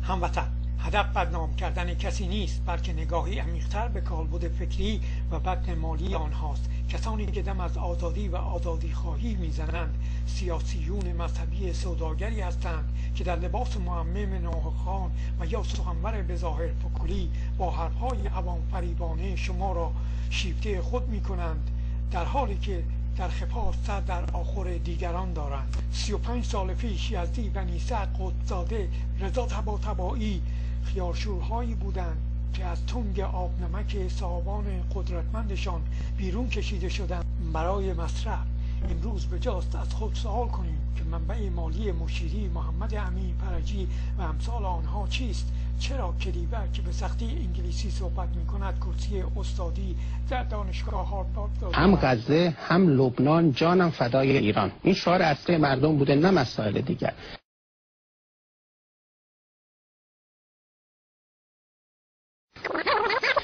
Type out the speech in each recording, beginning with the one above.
هموطن، هدف بدنام کردن کسی نیست، بلکه نگاهی عمیق‌تر به کالبد فکری و بطن مالی آنهاست. کسانی که دم از آزادی و آزادی خواهی میزنند سیاسیون مذهبی سوداگری هستند که در لباس معمم ناهقان و یا سخنور بظاهر فکولی با حرفهای عوام فریبانه شما را شیفته خود میکنند، در حالی که در خفا سر در آخر دیگران دارند. 35 سال پیش یزدی، بنی سعد، قطب‌زاده، رضا طباطبایی خیارشورهایی بودند که از تنگ آب نمک صاحبان قدرتمندشان بیرون کشیده شدند برای مصرف. امروز بجاست از خود سوال کنیم که منبع مالی مشیری، محمد امین فرجی و امثال آنها چیست؟ چرا کلیبر که به سختی انگلیسی صحبت می‌کند کرسی استادی در دانشگاه هاروارد دارد؟ هم غزه، هم لبنان، جانم فدای ایران. این شعار اصلی مردم بوده، نه مسائل دیگر.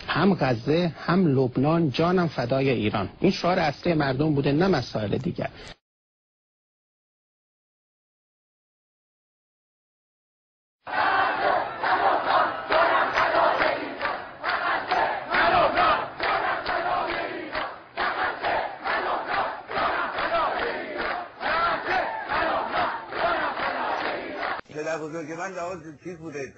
هم غزه، هم لبنان، جانم فدای ایران. این شعار اصلی مردم بوده، نه مسائل دیگر. پدر بزرگ من لحاظ چیز بوده،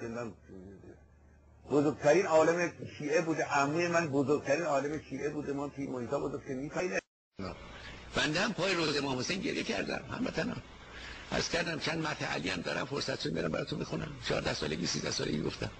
بزرگترین عالم شیعه بوده، عموی من بزرگترین عالم شیعه بوده، ما توی محیطا بزرگ که می‌خواییم. بنده هم پای روز امام حسین گریه کردم، هموطنا عرض کردم چند متن علی هم دارم، فرصت شد برم براتون میخونم. 14 سالگی 13 سالگی گفتم.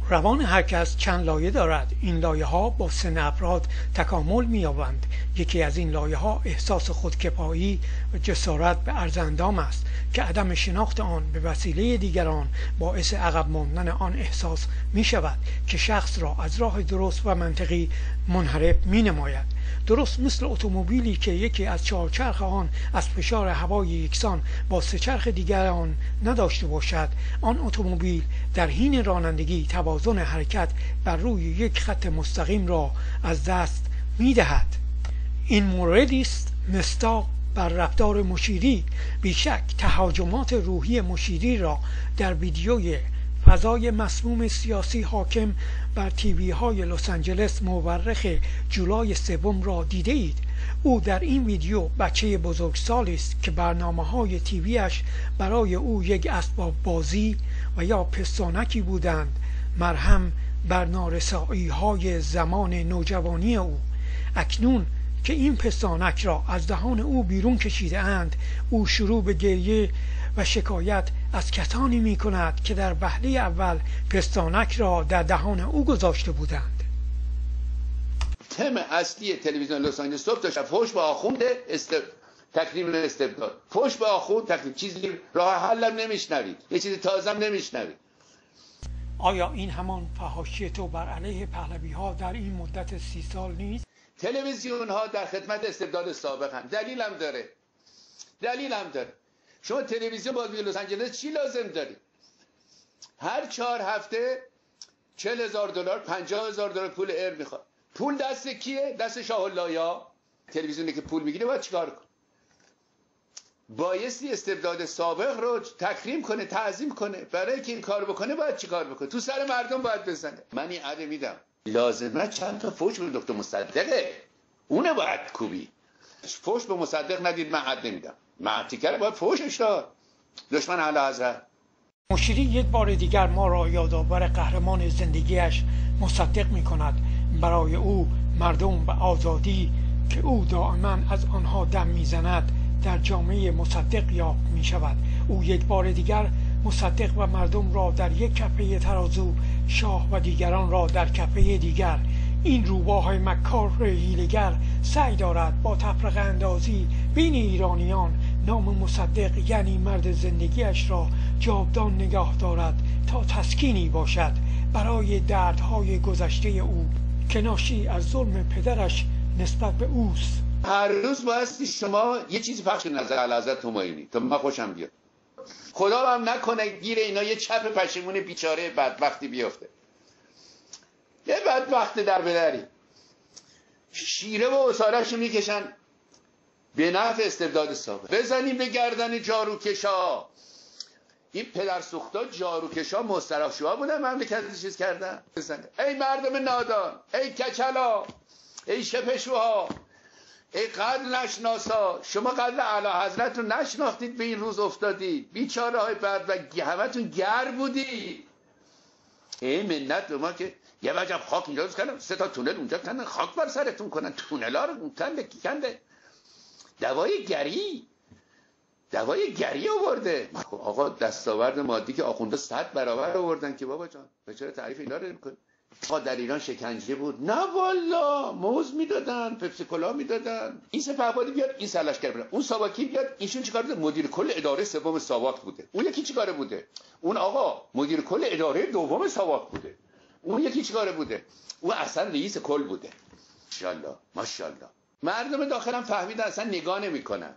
روان هر کس چند لایه دارد. این لایه ها با سن افراد تکامل می‌یابند. یکی از این لایه ها احساس خودکفایی و جسارت به عرض اندام است که عدم شناخت آن به وسیله دیگران باعث عقب ماندن آن احساس می شود که شخص را از راه درست و منطقی منحرف می نماید. درست مثل اتومبیلی که یکی از چهارچرخ آن از فشار هوای یکسان با سه چرخ دیگر آن نداشته باشد، آن اتومبیل در حین رانندگی توازن حرکت بر روی یک خط مستقیم را از دست می دهد. این موردی است مصداق بر رفتار مشیری. بیشک تهاجمات روحی مشیری را در ویدیوی فضای مسموم سیاسی حاکم بر تیوی های لس آنجلس مورخ جولای 3 را دیده اید. او در این ویدیو بچه بزرگسالی است که برنامه های تیویش برای او یک اسباب بازی و یا پستانکی بودند، مرهم بر نارسایی های زمان نوجوانی او. اکنون که این پستانک را از دهان او بیرون کشیده اند، او شروع به گریه و شکایت از کسانی می کند که در وهله اول پستانک را در دهان او گذاشته بودند. تم اصلی تلویزیون لس آنجلس صبح تا شب فحش به آخوند تکریم استبداد، فحش به آخوند تکریم، چیزی راه حلم نمیشنوید، یه چیز تازم نمیشنوید. آیا این همان فحاشی تو بر علیه پهلوی ها در این مدت 30 سال نیست؟ تلویزیون ها در خدمت استبداد سابقن. دلیل هم داره. شما تلویزیون بازی لس آنجلس چی لازم داری؟ هر 4 هفته $40,000 $50,000 پول ایر میخواد. پول دست کیه؟ دست شاه الله‌یا. تلویزیونی که پول میگیره باید چیکار کنه؟ بایستی استبداد سابق رو تکریم کنه، تعظیم کنه. برای اینکه این کار بکنه باید چیکار بکنه؟ تو سر مردم باید بزنه. من این عده میدم، لازمه چند تا فوش به دکتر مصدقه، اونه باید کوبی. فوش به مصدق ندید، من عده میدم. معتیکر باید فوشش داد. دشمن اعلی حضرت. مشیری یک بار دیگر ما را یادآور قهرمان زندگیش مصدق می کند. برای او مردم و آزادی که او دائما از آنها دم می زند در جامعه مصدق یافت می شود. او یک بار دیگر مصدق و مردم را در یک کفه ترازو، شاه و دیگران را در کفه دیگر. این روباه مکار حیله‌گر سعی دارد با تفرقه اندازی بین ایرانیان نام مصدق یعنی مرد زندگیش را جاودان نگاه دارد تا تسکینی باشد برای دردهای گذشته او که ناشی از ظلم پدرش نسبت به اوست. هر روز بایستی شما یه چیزی پخش نظر اعلیحضرت همایونی تا من خوشم بیاد. خدا هم نکنه گیر اینا یه چپ پشیمون بیچاره بدبختی بیفته. یه بدبخت در بدری شیره و اصارش میکشن به نفع استبداد سابق. بزنیم به گردن جاروکشا. این پدرسوختا جاروکشا مسترافشوها بودن مملکت چیز کردن. ای مردم نادان، ای کچلا، ای شپشوها، ای قدر نشناسا، شما قدر اعلی حضرت رو نشناختید به این روز افتادید. بیچاره های بعد و همتون گر بودید. ای منت به ما که یه وجب خاک اینجا کردن، 3 تا تونل اونجا کردن، خاک بر سرتون کنن، تونل ها رو کنده. دوای گری آورده. آقا دستاورد مادی که آخونده 100 برابر آوردن که بابا جان چرا تعریف اینا رو نمی‌کنی؟ آقا در ایران شکنجه بود، نه والا موز میدادن، پپسی کلا میدادن. این سپهبادی بیاد این سرلشکر بره، اون ساواکی بیاد، ایشون چیکار بوده؟ مدیر کل اداره سوم ساواک بوده. اون یکی چیکاره بوده؟ اون آقا مدیر کل اداره دوم ساواک بوده. اون یکی چیکاره بوده؟ اون اصلا رئیس کل بوده. ماشاءالله ماشاءالله. مردم داخلم فهمیدن اصلا نگاه نمیکنن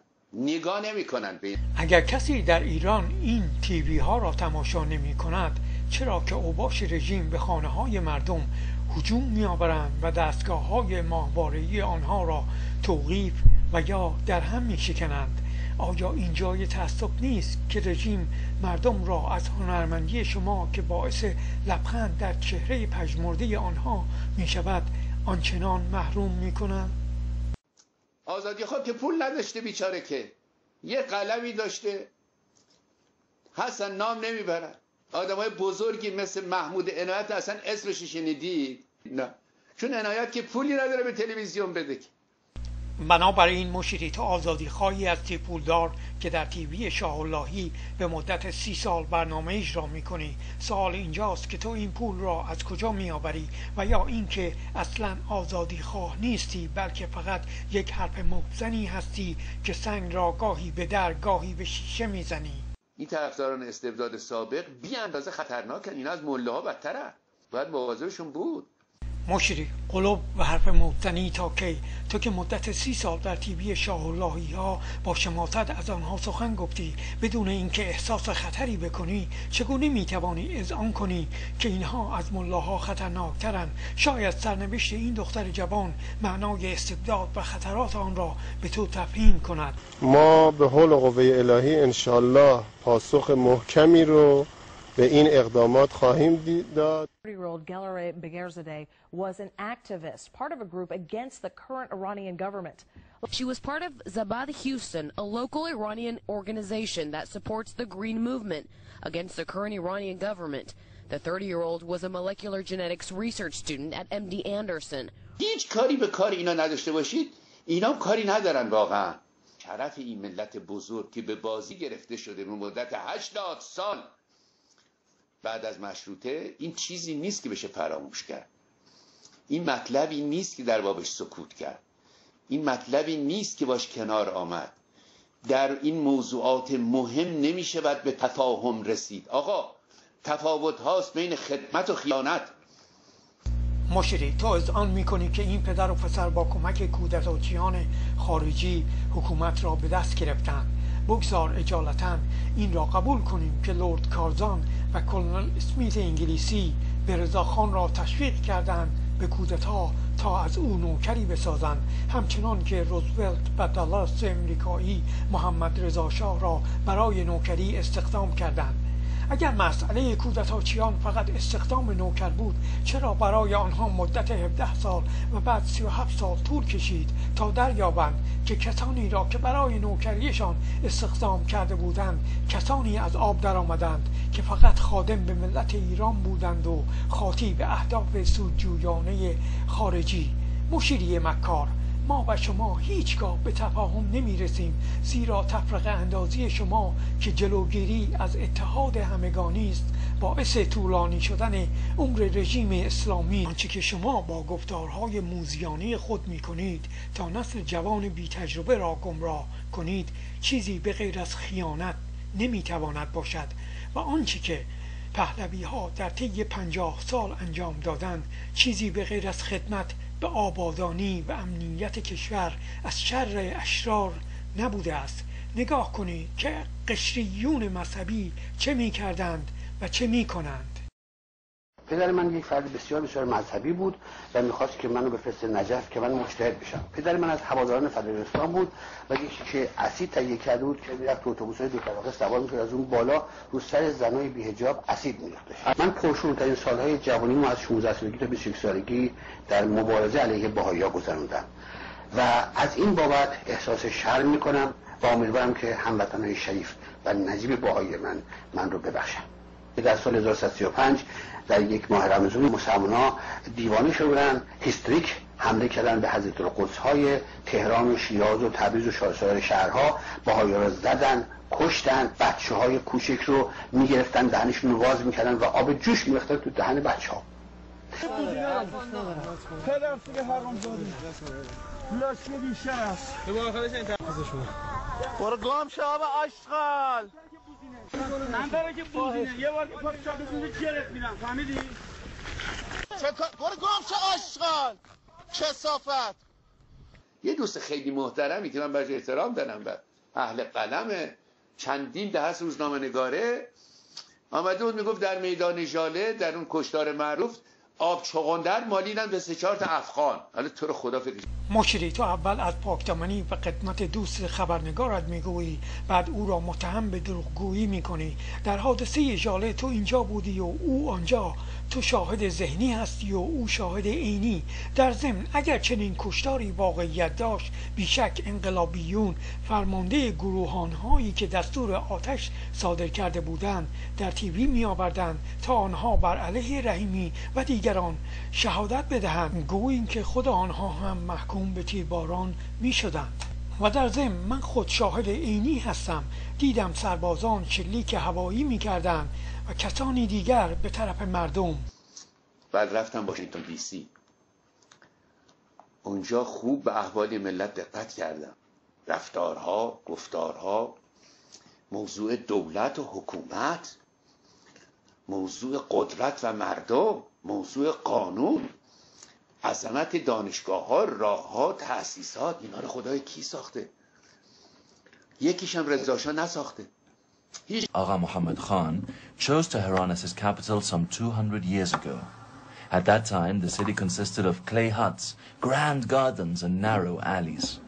به. اگر کسی در ایران این تیوی ها را تماشا نمی کند، چرا که اوباش رژیم به خانه های مردم هجوم می آورند و دستگاه های ماهواره‌ای آنها را توقیف و یا در هم می شکنند؟ آیا این جای تأسف نیست که رژیم مردم را از هنرمندی شما که باعث لبخند در چهره پژمرده آنها می شود آنچنان محروم می کنند؟ آزادی خواه که پول نداشته بیچاره، که یه قلمی داشته، حسن نام نمیبرن. آدمای بزرگی مثل محمود عنایت اصلا اسمش شنیدید؟ نه، چون عنایت که پولی نداره به تلویزیون بده. بنابراین مشیری تو آزادی خواهی از پولدار که در تیوی شاه اللهی به مدت 30 سال برنامه اجرا میکنی، سوال اینجاست که تو این پول را از کجا میآوری؟ و یا اینکه اصلا آزادی خواه نیستی، بلکه فقط یک حرف مبزنی هستی که سنگ را گاهی به در گاهی به شیشه میزنی. این طرفداران استبداد سابق بی اندازه خطرناکن، اینا از مله ها بدتره، باید مواظبشون بود. مشیری قلوب و حرف مبتنی تا کی؟ تو که مدت 30 سال در تیوی شاه اللهی ها با شماتت از آنها سخن گفتی بدون اینکه احساس خطری بکنی، چگونه میتوانی اذعان کنی که اینها از ملاها خطرناکترن؟ شاید سرنوشت این دختر جوان معنای استبداد و خطرات آن را به تو تفهیم کند. ما به حول و قوه الهی انشالله پاسخ محکمی رو به این اقدامات خواهیم داد. 30-year-old Gelare Begerzadeh was an activist, part of a group against the current Iranian government. She was part of Zabad Houston, a local Iranian organization that supports the Green Movement against the current Iranian government. The 30-year-old was a molecular genetics research student at MD Anderson. هیچ کاری به کار اینا نداشته باشید، اینا کاری ندارن واقعا. شرف این ملت بزرگ که به بازی گرفته شده به مدت 80 سال بعد از مشروطه، این چیزی نیست که بشه فراموش کرد. این مطلبی نیست که در بابش سکوت کرد. این مطلبی نیست که باش کنار آمد. در این موضوعات مهم نمیشه باید به تفاهم رسید. آقا تفاوت هاست بین خدمت و خیانت. مشیری تو اذعان میکنی که این پدر و پسر با کمک کودتاچیان خارجی حکومت را به دست گرفتند. بگذار اجالتا این را قبول کنیم که لورد کارزان و کلونل اسمیت انگلیسی به رضاخان را تشویق کردند به کودتا تا از او نوکری بسازند، همچنان که روزولت و دالاس امریکایی محمد رضا شاه را برای نوکری استخدام کردند. اگر مسئله کودتاچیان فقط استخدام نوکر بود، چرا برای آنها مدت 17 سال و بعد 37 سال طول کشید تا دریابند که کسانی را که برای نوکریشان استخدام کرده بودند کسانی از آب در آمدند که فقط خادم به ملت ایران بودند و خاطی به اهداف سودجویانه خارجی؟ مشیری مکار، ما و شما هیچگاه به تفاهم نمی رسیم، زیرا تفرقه اندازی شما که جلوگیری از اتحاد همگانی است باعث طولانی شدن عمر رژیم اسلامی. آنچه که شما با گفتارهای موذیانه خود می کنید تا نسل جوان بی تجربه را گمراه کنید چیزی به غیر از خیانت نمی تواند باشد و آنچه که پهلوی ها در طی 50 سال انجام دادند چیزی به غیر از خدمت به آبادانی و امنیت کشور از شر اشرار نبوده است. نگاه کنید که قشریون مذهبی چه می کردند و چه می کنند. پدر من یک فرد بسیار بسیار مذهبی بود و می‌خواست که منو بفرسته نجف که من مجتهد بشم. پدر من از هواداران فدای اسلام بود و یک شیشه اسید تهیه کرده بود که میرفت تو اتوبوس‌های دو طبقه سوار می‌شد، از اون بالا رو سر زنای بی‌حجاب اسید می‌ریختش. من پرشورترین سال‌های جوانیمو از 16 سالگی تا 21 سالگی در مبارزه علیه بهائی‌ها گذروندم و از این بابت احساس شرم می‌کنم و امیدوارم که هموطنان شریف و نجیب بهائی من رو ببخشن. در سال 1335 در یک ماه رمضان مسلمان‌ها دیوانه شدن، هیستریک حمله کردن به حضرت القدس‌های تهران و شیراز و تبریز و سایر شهرها، بهائی‌ها را زدن، کشتن، بچه‌های کوچک رو می‌گرفتن دهنشون رو باز می‌کردن و آب جوش می‌ریختن تو دهن بچه‌ها. برو گم شو آب آشغال. من برای که بوزینه یه بار که پاک شا بزنه گرفت میرم، فهمیدی؟ برو گم شو آشغال کثافت. یه دوست خیلی محترمی که من بهش احترام دارم و اهل قلمه، چندین دهه روزنامه نگاره، آمده بود میگفت در میدان ژاله در اون کشتار معروف آب چغندر مالیدن به 3-4 تا افغان. حالا تو رو خدا فکر مشری، تو اول از پاکدامنی و خدمت دوست خبرنگارت میگویی، بعد او را متهم به دروغگویی میکنی. در حادثه ژاله تو اینجا بودی و او آنجا، تو شاهد ذهنی هستی و او شاهد عینی. در ضمن اگر چنین کشتاری واقعیت داشت، بیشک انقلابیون فرمانده گروهانهایی که دستور آتش صادر کرده بودند در تیوی می آوردند تا آنها بر علیه رحیمی و دیگران شهادت بدهند، گوییم که خود آنها هم محکوم به تیرباران می شدند. و در ضمن من خود شاهد عینی هستم، دیدم سربازان شلیک هوایی می کردند و کسانی دیگر به طرف مردم. بعد رفتم واشنگتن دی سی، اونجا خوب به احوال ملت دقت کردم، رفتارها، گفتارها، موضوع دولت و حکومت، موضوع قدرت و مردم، موضوع قانون، عظمت دانشگاه‌ها، راه‌ها، تأسیسات. اینا رو خدای کی ساخته؟ یکیش هم رضا شاه نساخته. Agha Muhammad Khan chose Tehran as his capital some 200 years ago. At that time, the city consisted of clay huts, grand gardens, and narrow alleys.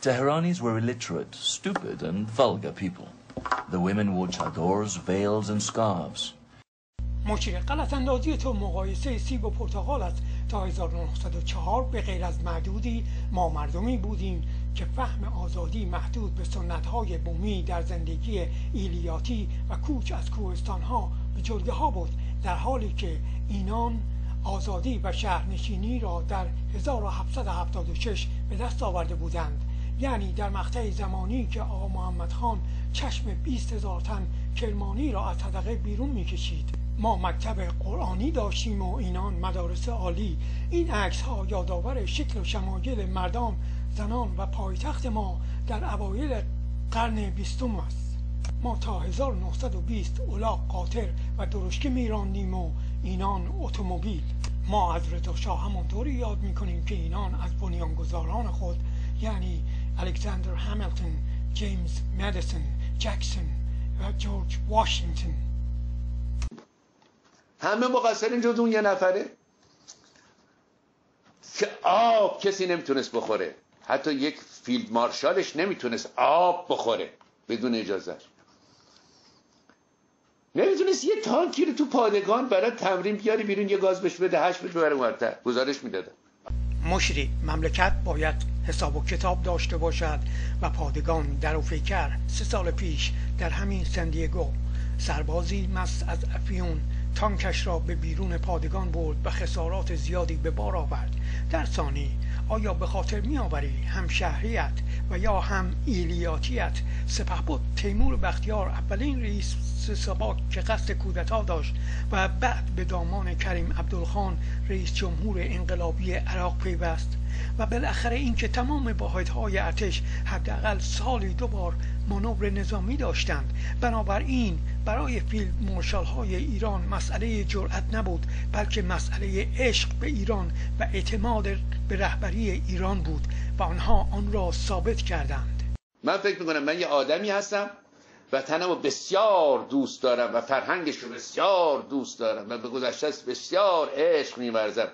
Tehranis were illiterate, stupid, and vulgar people. The women wore chadors, veils, and scarves. مشیر، غلط اندازی تو مقایسه سیب و پرتقال است. تا 1904 به غیر از معدودی ما مردمی بودیم که فهم آزادی محدود به سنت‌های بومی در زندگی ایلیاتی و کوچ از کوهستان‌ها به جلگه‌ها بود، در حالی که اینان آزادی و شهرنشینی را در 1776 به دست آورده بودند. یعنی در مقطع زمانی که آقا محمد خان چشم 20,000 تن کرمانی را از حدقه بیرون می‌کشید. ما مکتب قرآنی داشتیم و اینان مدارس عالی. این عکس ها یادآور شکل و شمایل مردان، زنان و پایتخت ما در اوایل قرن 20 است. ما تا 1920 الاغ، قاطر و درشکه میراندیم و اینان اتومبیل. ما از رضا شاه همانطوری یاد میکنیم که اینان از بنیانگذاران خود، یعنی الکساندر همیلتون، جیمز مدیسون، جکسون و جورج واشنگتن. همه مقصرین جز اون یه نفره که آب کسی نمیتونست بخوره. حتی یک فیلد مارشالش نمیتونست آب بخوره بدون اجازه. نمیتونست یه تانکی رو تو پادگان برای تمرین بیاری بیرون، یه گاز بهش بده، 8 بده ببره اونورتر. گزارش میدادن. مشری، مملکت باید حساب و کتاب داشته باشد و پادگان در و فکر 3 سال پیش در همین سندیگو سربازی مست از افیون تانکش را به بیرون پادگان برد و خسارات زیادی به بار آورد. در ثانی، آیا به خاطر می آوری هم شهریت و یا هم ایلیاتیت سپهبد تیمور بختیار اولین رئیس سپاه که قصد کودتا داشت و بعد به دامان کریم عبدالخان رئیس جمهور انقلابی عراق پیوست و بالاخره اینکه تمام واحدهای ارتش حداقل سالی 2 بار مانور نظامی داشتند. بنابراین برای فیلد مارشال های ایران مسئله جرأت نبود، بلکه مسئله عشق به ایران و اعتماد به رهبری ایران بود و آنها آن را ثابت کردند. من فکر میکنم من یه آدمی هستم وطنم رو بسیار دوست دارم و فرهنگش رو بسیار دوست دارم و به گذشته‌اش بسیار عشق می‌ورزم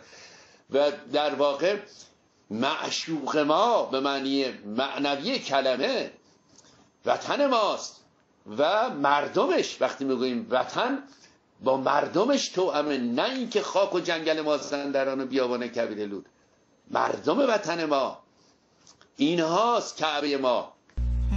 و در واقع معشوق ما به معنی معنوی کلمه وطن ماست و مردمش. وقتی میگوییم وطن با مردمش توأمه، نه اینکه خاک و جنگل مازندران و بیابان کویر لود. مردم وطن ما اینهاست کعبه ما.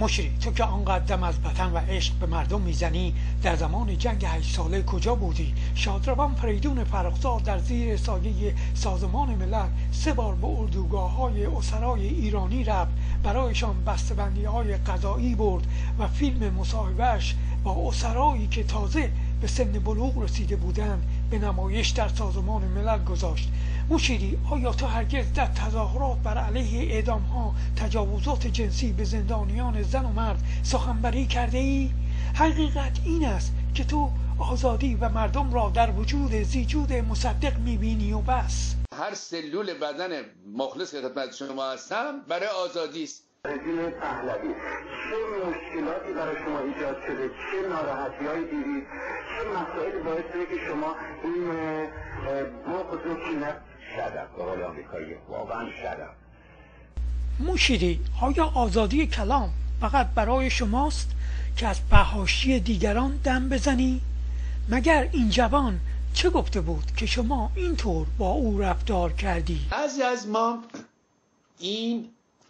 مشری، تو که آنقدر دم از وطن و عشق به مردم میزنی، در زمان جنگ 8 ساله کجا بودی؟ شادروان فریدون فرخزاد در زیر سایه سازمان ملل 3 بار به اردوگاه‌های اسرای ایرانی رفت، برایشان بسته‌بندی‌های غذایی برد و فیلم مصاحبه‌اش با اسرایی که تازه به سن بلوغ رسیده بودند به نمایش در سازمان ملل گذاشت. مشیری، آیا تو هرگز در تظاهرات بر علیه اعدام‌ها، تجاوزات جنسی به زندانیان زن و مرد سخنوری کرده ای؟ حقیقت این است که تو آزادی و مردم را در وجود زیجود مصدق می‌بینی و بس. هر سلول بدن مخلص که خدمت شما هستم برای آزادی است. رژیم پهلوی چه مشکلاتی برای شما ایجاد شده، چه ناراحتی‌هایی دیدید، چه مسائلی باعث شده که شما این بغض و کینه شدم به قول آمریکایی واقعا شدم. مشیری، آیا آزادی کلام فقط برای شماست که از فحاشی دیگران دم بزنی؟ مگر این جوان چه گفته بود که شما اینطور با او رفتار کردی؟ بعضی از ما این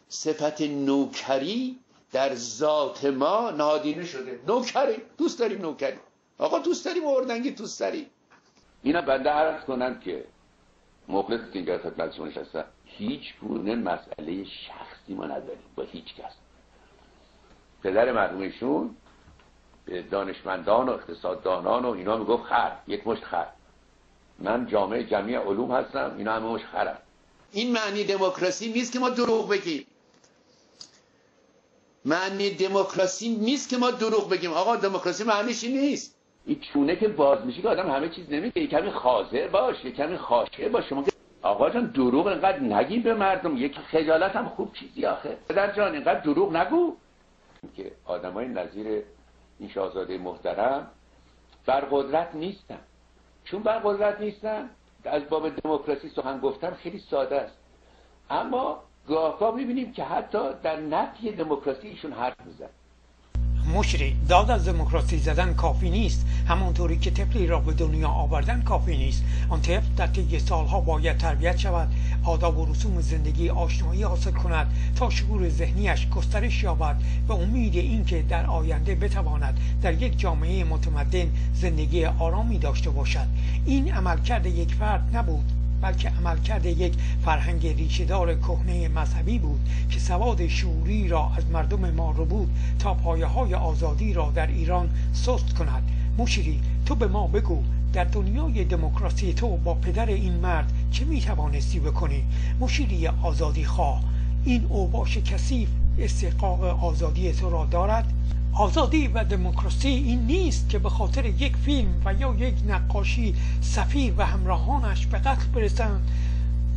صفت نوکری در ذات ما نادیده شده. نوکری، دوست داریم نوکری. آقا دوست داریم اردنگی دوست داریم. اینا بنده عرض کنم که مخلص که اینجا خدمت شما نشستم، هیچ گونه مسئله شخصی ما نداریم با هیچ کس. پدر مرحومشون به دانشمندان و اقتصاددانان و اینا میگفت خر، یک مشت خر. من جامعه جمعی علوم هستم، اینا همه مشت خرن. این معنی دموکراسی نیست که ما دروغ بگیم. معنی دموکراسی نیست که ما دروغ بگیم. آقا دموکراسی معنیش این نیست. این چونه که باز میشه که آدم همه چیز نمیگه. یک کمی حاضر باش، یک کمی خاشع باش. شما که آقا جان دروغ اینقدر نگیم به مردم. یک خجالت هم خوب چیزی آخه. پدر جان اینقدر دروغ نگو. که آدمای نظیر این شاهزاده محترم بر قدرت نیستن. چون بر قدرت نیستن از باب دموکراسی سخن گفتن خیلی ساده است. اما گاه‌گاه می‌بینیم که حتی در نفی دموکراسی ایشون حرف میزنن. مشری، داد از دموکراسی زدن کافی نیست، همانطوری که طفلی را به دنیا آوردن کافی نیست. آن طفل در طی سالها باید تربیت شود، آداب و رسوم زندگی آشنایی حاصل کند تا شعور ذهنیش گسترش یابد به امید اینکه در آینده بتواند در یک جامعه متمدن زندگی آرامی داشته باشد. این عملکرد یک فرد نبود، بلکه عملکرد یک فرهنگ ریشه‌دار کهنه مذهبی بود که سواد شعوری را از مردم ما رو بود تا پایه‌های آزادی را در ایران سست کند. مشیری، تو به ما بگو در دنیای دموکراسی تو با پدر این مرد چه میتوانستی بکنی؟ مشیری آزادی خواه، این اوباش کثیف استحقاق آزادی تو را دارد؟ آزادی و دموکراسی این نیست که به خاطر یک فیلم و یا یک نقاشی سفیر و همراهانش به قتل برسند،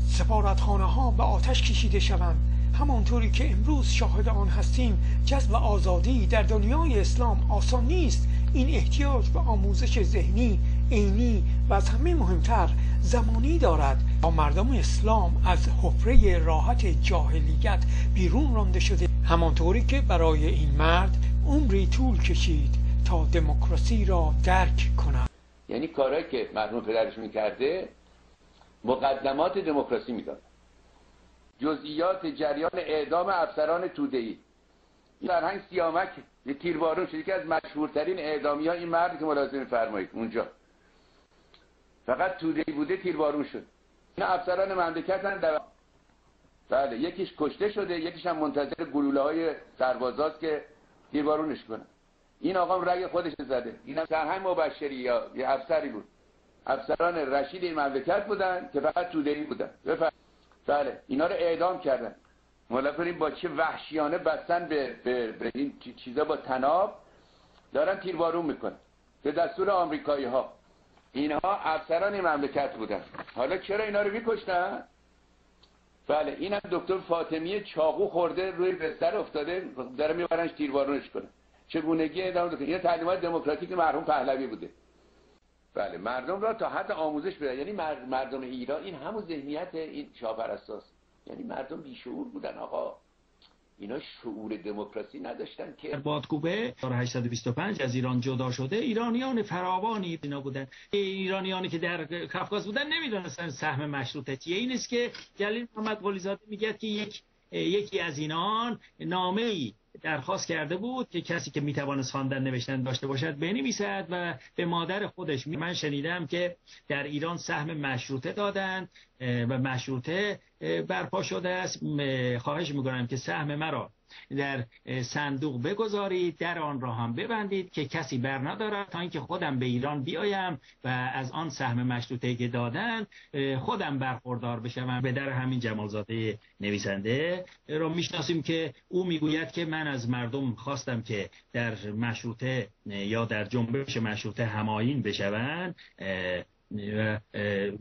سفارتخانه ها به آتش کشیده شوند. همانطوری که امروز شاهد آن هستیم، جذب آزادی در دنیای اسلام آسان نیست. این احتیاج به آموزش ذهنی، عینی و از همه مهمتر زمانی دارد تا مردم اسلام از حفره راحت جاهلیت بیرون رانده شده، همانطوری که برای این مرد عمری طول کشید تا دموکراسی را درک کند. یعنی کارهایی که مرحوم پدرش میکرده مقدمات دموکراسی میداد. جزئیات جریان اعدام افسران توده‌ای، این فرهنگ سیامک یه تیربارون شد، که از مشهورترین اعدامی ها این مرد که ملاحظه می‌فرمایید اونجا فقط توده‌ای بوده تیربارون شد. این افسران مملکتن در بله یکیش کشته شده، یکیش هم منتظر گلوله‌های سربازاست که تیربارونش کنن. این آقا رأی خودش زده. اینم سرهنگ مبشری یا یه افسری بود. افسران رشید این مملکت بودن که فقط توده‌ای بودن. بله اینا رو اعدام کردن. ملاحظه کنید با چه وحشیانه بستن به این چیزا با طناب دارن تیربارون میکنن به دستور آمریکایی ها. اینها افسران این مملکت بودن. حالا چرا اینا رو میکشتن؟ بله اینم دکتر فاطمی چاقو خورده روی بستر افتاده، داره میبرنش تیربارونش کنه. چگونگی ادامه داد. این تعلیمات دموکراتیک مرحوم پهلوی بوده. بله، مردم را تا حد آموزش بده. یعنی مردم ایران این همون ذهنیت این شاهپرستاست. یعنی مردم بیشعور بودن آقا، اینا شعور دموکراسی نداشتن که. در بادکوبه سال 825 از ایران جدا شده، ایرانیان فراوانی اینا بودن. ایرانیانی که در کافکاز بودن نمیدونستن سهم مشروطه چیه. این است که جلیل محمد قلیزاده میگه که یکی از اینان نامه‌ای درخواست کرده بود که کسی که میتوانست خواندن نوشتن داشته باشد بنویسد و به مادر خودش. من شنیدم که در ایران سهم مشروطه دادند و مشروطه برپا شده است. خواهش میکنم که سهم مرا در صندوق بگذارید، در آن را هم ببندید که کسی بر ندارد تا اینکه خودم به ایران بیایم و از آن سهم مشروطه که دادن خودم برخوردار بشم. به در همین جمالزاده نویسنده را میشناسیم که او میگوید که من از مردم خواستم که در مشروطه یا در جنبش مشروطه همایون بشوند.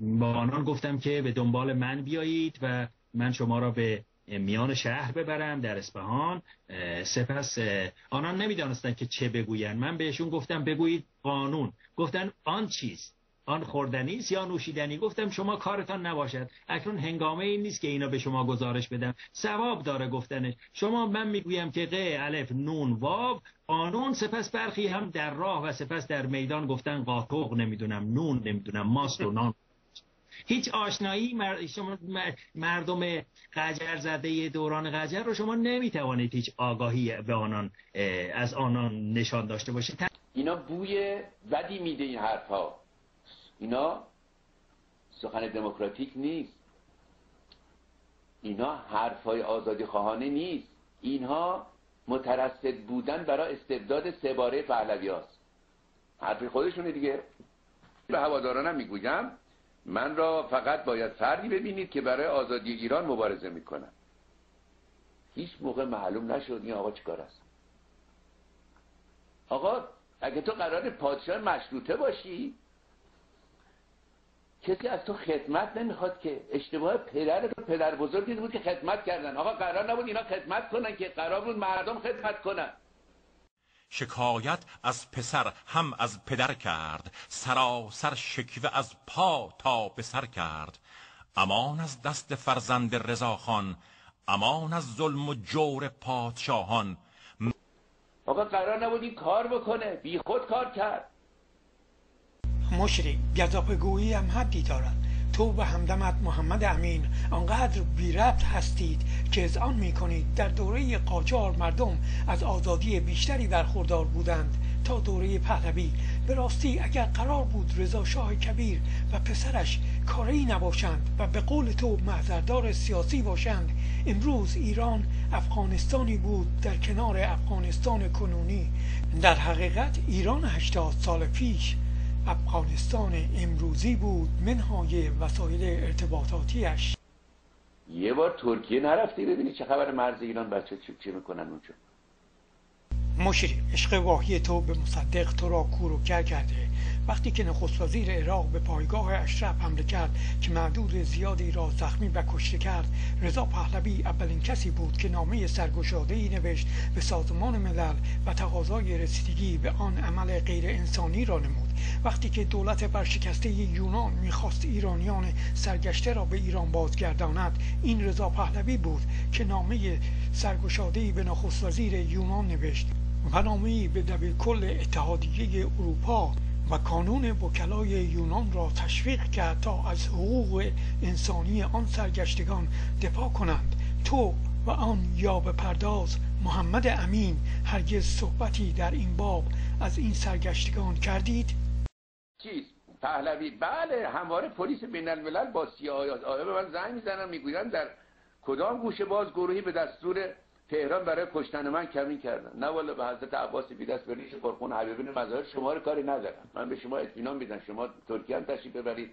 با آنان گفتم که به دنبال من بیایید و من شما را به میان شهر ببرم در اصفهان. سپس آنان نمیدانستند که چه بگویند. من بهشون گفتم بگویید قانون. گفتن آن چیست؟ آن خوردنی است یا نوشیدنی؟ گفتم شما کارتان نباشد، اکنون هنگامه این نیست که اینا به شما گزارش بدم، ثواب داره گفتنش. شما من میگویم که ق الف نون واو قانون. سپس برخی هم در راه و سپس در میدان گفتن قاطق نمیدونم، نون نمیدونم، ماست و نان. هیچ آشنایی شما مردم قجر زده دوران قجر رو شما نمیتوانید هیچ آگاهی به آنان از آنان نشان داشته باشید. اینا بوی بدی میده این حرفا. اینا سخن دموکراتیک نیست. اینا حرفای آزادی خواهانه نیست. اینها مترصد بودن برای استبداد سه باره پهلوی هاست. حرفی خودشونه دیگه. به هوادارانم میگویم من را فقط باید فردی ببینید که برای آزادی ایران مبارزه میکنه. هیچ موقع معلوم نشد این آقا چیکار است. آقا اگه تو قرار پادشاه مشروطه باشی کسی از تو خدمت نمیخواد که. اشتباه پدر بزرگی بود که خدمت کردن. آقا قرار نبود اینا خدمت کنن که، قرار بود مردم خدمت کنن. شکایت از پسر هم از پدر کرد، سراسر شکوه از پا تا به سر کرد. امان از دست فرزند رضاخان، امان از ظلم و جور پادشاهان. آقا قرار نبود این کار بکنه، بی خود کار کرد. مشری گزافه‌گویی هم حدی دارد. تو و همدمت محمد امین آنقدر بی ربط هستید که اذعان میکنید در دوره قاجار مردم از آزادی بیشتری برخوردار بودند تا دوره پهلوی. به راستی اگر قرار بود رضا شاه کبیر و پسرش کاری نباشند و به قول تو محضردار سیاسی باشند، امروز ایران افغانستانی بود در کنار افغانستان کنونی. در حقیقت ایران 80 سال پیش افغانستان امروزی بود منهای وسایل ارتباطاتیش. یه بار ترکیه نرفتی ببینی چه خبر مرز ایران بچه چی میکنن اونجا؟ مشری عشق واهی تو به مصدق تو را کور و کر کرده. وقتی که نخست وزیر عراق به پایگاه اشرف حمله کرد که معدود زیادی را زخمی و کشته کرد، رضا پهلوی اولین کسی بود که نامه سرگشاده‌ای نوشت به سازمان ملل و تقاضای رسیدگی به آن عمل غیر انسانی را نمود. وقتی که دولت برشکسته یونان میخواست ایرانیان سرگشته را به ایران بازگرداند، این رضا پهلوی بود که نامه سرگشاده‌ای به نخست وزیر یونان نوشت و نامه‌ای به دبیرکل اتحادیه اروپا و کانون وکلای یونان را تشویق کرد تا از حقوق انسانی آن سرگشتگان دفاع کنند. تو و آن یاوه پرداز محمد امین هرگز صحبتی در این باب از این سرگشتگان کردید؟ چیز پهلوی بله همواره پلیس بین الملل با CIA به من زنگ میزنن میگویند در کدام گوشه باز گروهی به دستور تهران برای کشتن من کمین کردن. نه والا به حضرت عباس بی دست به ریش پرخون حبیبین مظاهر شما رو کاری ندارم. من به شما اطمینان میدم شما ترکیه هم تشریف ببرید،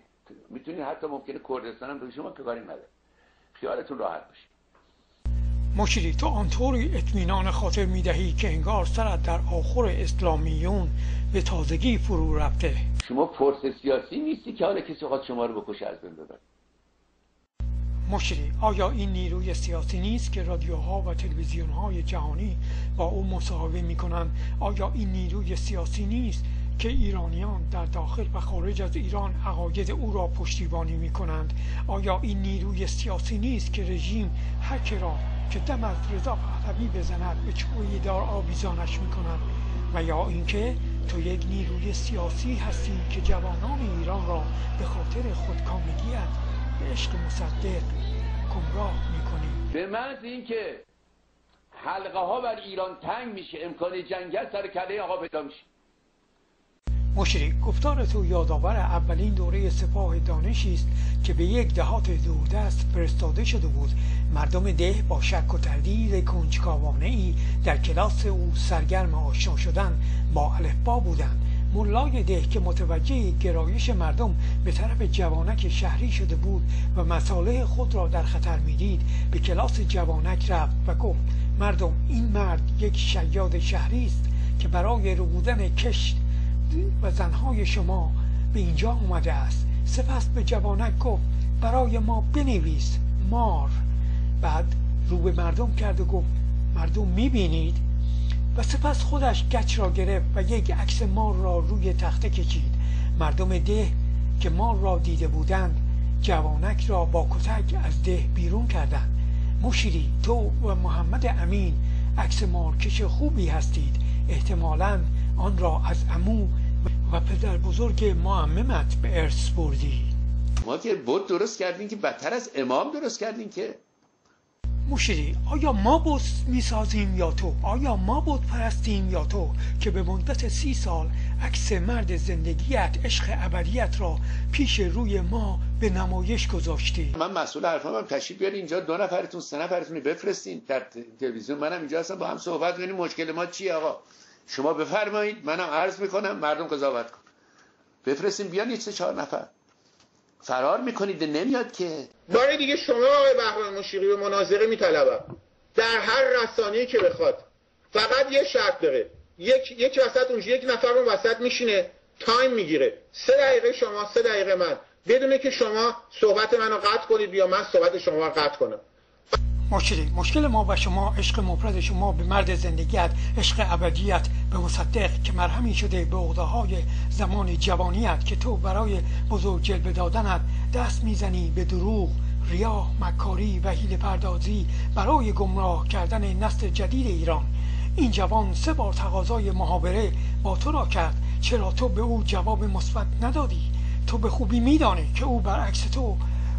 میتونید حتی ممکنه کردستان هم به شما که کاری نداره. خیالتون راحت باشه. مشری تو آنطوری اطمینان خاطر میدهی که انگار سرت در آخر اسلامیون به تازگی فرو رفته. شما فرس سیاسی نیستی که حالا کسی خواهد شما رو بکشه از بین ببره. مشری، آیا این نیروی سیاسی نیست که رادیوها و تلویزیونهای جهانی با او مصاحبه می‌کنند؟ آیا این نیروی سیاسی نیست که ایرانیان در داخل و خارج از ایران عقاید او را پشتیبانی می‌کنند؟ آیا این نیروی سیاسی نیست که رژیم هر که را که دم از رضا پهلوی بزند به چوبه دار آویزانش می‌کند؟ و یا اینکه تو یک نیروی سیاسی هستی که جوانان ایران را به خاطر خودکامگیت به عشق مصدق گمراه می‌کنی؟ به محض اینکه حلقه ها بر ایران تنگ میشه، امکان جنگل سر کله آقا پیدا میشه. مشری، گفتار تو یادآور اولین دوره سپاه دانشی است که به یک دهات دوردست فرستاده شده بود. مردم ده با شک و تردید کنجکاوانه‌ای در کلاس او سرگرم آشنا شدن با الفبا بودند. ملای ده که متوجه گرایش مردم به طرف جوانک شهری شده بود و مصالح خود را در خطر میدید، به کلاس جوانک رفت و گفت: مردم، این مرد یک شیاد شهری است که برای ربودن کشت و زنهای شما به اینجا اومده است. سپس به جوانک گفت: برای ما بنویس مار. بعد رو به مردم کرد و گفت: مردم میبینید؟ و سپس خودش گچ را گرفت و یک عکس مار را روی تخته کشید. مردم ده که مار را دیده بودند جوانک را با کتک از ده بیرون کردند. مشیری، تو و محمد امین عکس مارکش خوبی هستید. احتمالاً آن را از عمو و پدر بزرگ معممت به ارث بردی. ما که بت درست کردیم که بدتر از امام درست کردیم که. مشیری، آیا ما بت میسازیم یا تو؟ آیا ما بت پرستیم یا تو که به مدت 30 سال عکس مرد زندگیت، عشق ابدیت را پیش روی ما به نمایش گذاشتی؟ من مسئول حرفام هم تشریف بیارین اینجا، 2 نفرتون 3 نفرتون بفرستین در تلویزیون، منم اینجا هستم، با هم صحبت کنیم مشکل ما چیه آقا. شما بفرمایید، منم عرض میکنم، مردم قضاوت کن. بفرستین بیان 3-4 نفر. فرار میکنید، نمیاد که. باره دیگه شما آقای بهرام مشیری به مناظره میطلبم در هر رسانه‌ای که بخواد. فقط یه شرط داره، یک وسط اونجا یک نفر اون وسط میشینه تایم میگیره، 3 دقیقه شما 3 دقیقه من، بدونه که شما صحبت منو قطع کنید یا من صحبت شما رو قطع کنم. مشیری، مشکل ما و شما عشق مفرد شما به مرد زندگیت، عشق ابدیت به مصدق که مرهمی شده به عقده‌های زمان جوانیت که تو برای بزرگ جلوه دادنت دست میزنی به دروغ، ریا، مکاری و حیله پردازی برای گمراه کردن نسل جدید ایران. این جوان 3 بار تقاضای محاوره با تو را کرد، چرا تو به او جواب مثبت ندادی؟ تو به خوبی میدانی که او برعکس تو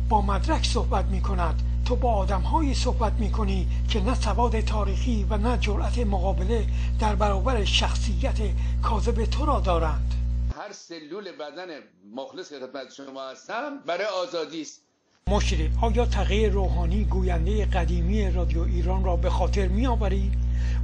با مدرک صحبت میکند. تو با آدم‌هایی صحبت می‌کنی که نه سواد تاریخی و نه جرأت مقابله در برابر شخصیت کاذب تو را دارند. هر سلول بدن مخلص که خدمت شما هستم برای آزادی است. مشیری، آیا تقی روحانی گوینده قدیمی رادیو ایران را به خاطر می‌آوری؟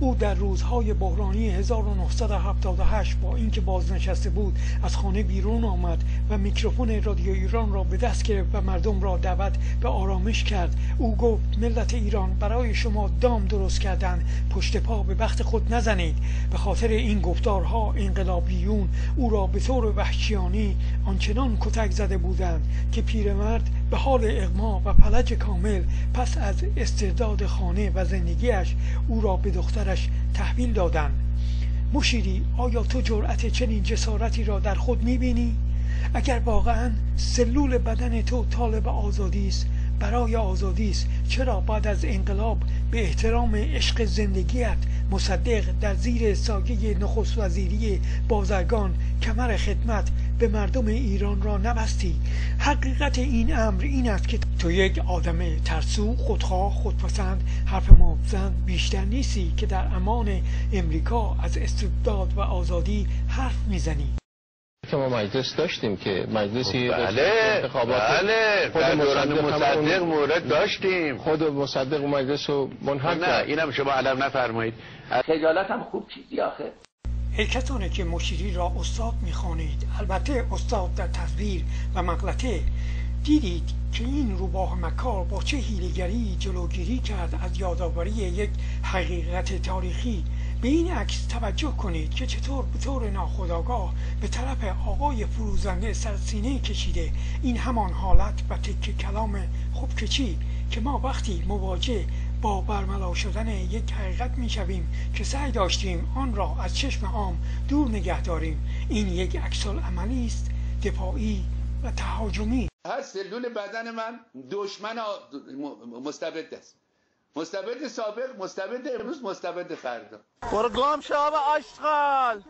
او در روزهای بحرانی 1978 با اینکه بازنشسته بود از خانه بیرون آمد و میکروفون رادیو ایران را به دست گرفت و مردم را دعوت به آرامش کرد. او گفت: ملت ایران، برای شما دام درست کردن، پشت پا به بخت خود نزنید. به خاطر این گفتارها انقلابیون او را به طور وحشیانه آنچنان کتک زده بودند که پیرمرد به حال اغما و فلج کامل پس از استرداد خانه و زندگیش او را به دخترش تحویل دادند. مشیری، آیا تو جرأت چنین جسارتی را در خود می‌بینی؟ اگر واقعاً سلول بدن تو طالب آزادی است، برای آزادی است، چرا بعد از انقلاب به احترام عشق زندگیت مصدق در زیر سایه نخست وزیری بازرگان کمر خدمت به مردم ایران را نبستی؟ حقیقت این امر این است که تو یک آدم ترسو، خودخواه، خودپسند، حرف مفزن بیشتر نیستی که در امان امریکا از استبداد و آزادی حرف میزنی. که ما مجلس داشتیم که مجلسی بله در دوران مصدق مورد داشتیم، خود مصدق و مجلس رو منحل نه اینم شما علم نفرمایید. خجالت هم خوب چیزی آخه. ای کسانی که مشیری را استاد میخوانید، البته استاد در تصویر و مغلطه، دیدید که این روباه مکار با چه حیله‌گری جلوگیری کرد از یادآوری یک حقیقت تاریخی. به این عکس توجه کنید که چطور به طور ناخودآگاه به طرف آقای فروزنده سرسینه کشیده. این همان حالت و تکه کلام خوب که چی که ما وقتی مواجه با برملا شدن یک حقیقت میشویم که سعی داشتیم آن را از چشم عام دور نگه داریم، این یک عکس‌العملی است دفاعی و تهاجمی. هر سلول بدن من دشمن مستبد است. مستبد سابق، مستبد امروز، مستبد فردا. برو گم شو آقا آشغال.